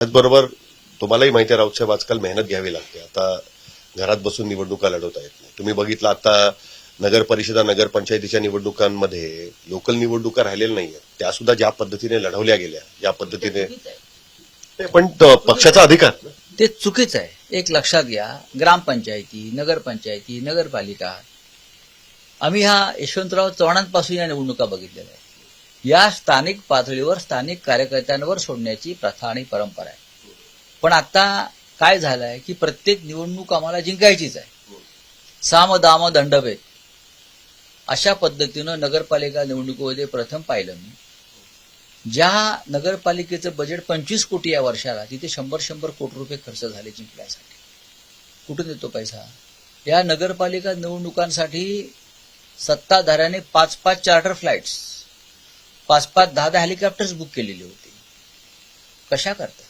त्याचबरोबर तुम्हालाही माहिती आहे राऊत साहेब, आजकाल मेहनत घ्यावी लागते. आता घरात बसून निवडणुका लढवता येत नाही. तुम्ही बघितलं आता नगर परिषदा नगरपंचायतीच्या निवडणुकांमध्ये लोकल निवडणुका राहिलेल्या नाहीये, त्या सुद्धा ज्या पद्धतीने लढवल्या गेल्या, ज्या पद्धतीने पण पक्षाचा अधिकार ते चुकीचं आहे. एक लक्षात घ्या, ग्रामपंचायती, नगरपंचायती, नगरपालिका, आम्ही ह्या यशवंतराव चव्हाणांपासून या निवडणुका बघितलेल्या आहेत. या स्थानिक पातळीवर स्थानिक कार्यकर्त्यांवर सोडण्याची प्रथा आणि परंपरा आहे. पण आता काय झालंय की प्रत्येक निवडणूक आम्हाला जिंकायचीच आहे. साम दाम दंडभेद अशा पद्धतीनं नगरपालिका निवडणुकीमध्ये प्रथम पाहिलं मी. ज्या नगरपालिकेचं बजेट 25 कोटी या वर्षाला, तिथे 100 कोटी रुपये खर्च झाले जिंकण्यासाठी. कुठून येतो पैसा? या नगरपालिका निवडणुकांसाठी सत्ताधाऱ्याने 5-5 चार्टर फ्लाइट्स, 5-5, 10-10 हेलिकॉप्टर्स बुक केलेली होती. कशा करता?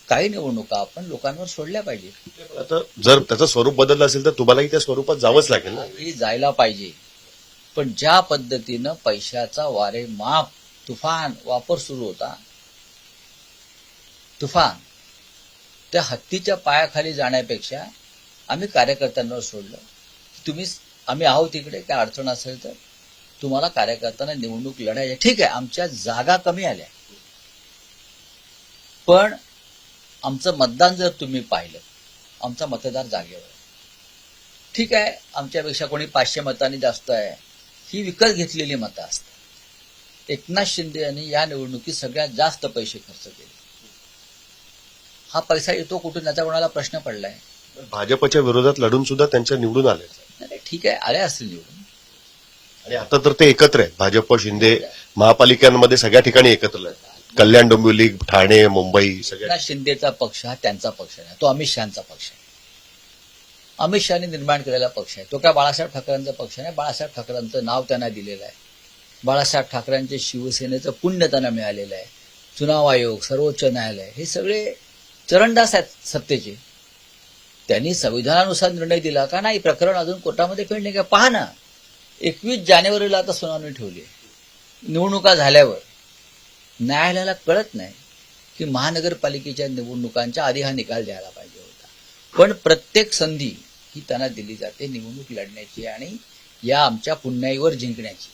काही निवडणुका आपण लोकांवर सोडल्या पाहिजे. आता जर त्याचं स्वरूप बदललं असेल तर तुम्हालाही त्या स्वरूपात जावंच लागेल ना. ही जायला पाहिजे. पण ज्या पद्धतीनं पैशाचा वारेमाप तुफान वापर सुरू होता, तुफान, त्या हत्तीच्या पायाखाली जाण्यापेक्षा आम्ही कार्यकर्त्यांवर सोडलं. तुम्ही आम्ही आहोत तिकडे, काय अडचण असेल तर तुम्हाला कार्यकर्त्यांना निवडणूक लढायची. ठीक आहे, आमच्या जागा कमी आल्या, पण आमचं मतदान जर तुम्ही पाहिलं, आमचा मतदार जागेवर आहे. ठीक आहे, आमच्यापेक्षा कोणी 500 मतांनी जास्त आहे, ही विकत घेतलेली मतं असतात. एकनाथ शिंदे यांनी या निवडणुकीत सगळ्यात जास्त पैसे खर्च केले. हा पैसा येतो कुठून, याचा कोणाला प्रश्न पडलाय? भाजपच्या विरोधात लढून सुद्धा त्यांच्या निवडून आले. नाही, ठीक आहे, आले असतील निवडून. आणि आता तर ते एकत्र आहेत. भाजप शिंदे महापालिकांमध्ये सगळ्या ठिकाणी एकत्र आहेत. कल्याण, डोंबिवली, ठाणे, मुंबई सगळ्या. एकनाथ शिंदेचा पक्ष हा त्यांचा पक्ष नाही, तो अमित शहाचा पक्ष आहे. अमित शहाने निर्माण केलेला पक्ष आहे. तो काय बाळासाहेब ठाकरेंचा पक्ष नाही. बाळासाहेब ठाकरेंचं नाव त्यांना दिलेलं आहे. बाळासाहेब ठाकरेंचे शिवसेनेचं पुण्य त्यांना मिळालेलं आहे. चुनाव आयोग, सर्वोच्च न्यायालय, हे सगळे चरणदास आहेत सत्तेचे. त्यांनी संविधानानुसार निर्णय दिला का? नाही, प्रकरण अजून कोर्टामध्ये पेंडिंग आहे. पहा ना, 21 जानेवारीला आता सुनावणी ठेवली आहे. निवडणुका झाल्यावर न्यायालयाला कळत नाही की महानगरपालिकेच्या निवडणुकांच्या आधी हा निकाल द्यायला पाहिजे होता. पण प्रत्येक संधी ही त्यांना दिली जाते निवडणूक लढण्याची आणि या आमच्या पुण्याईवर जिंकण्याची.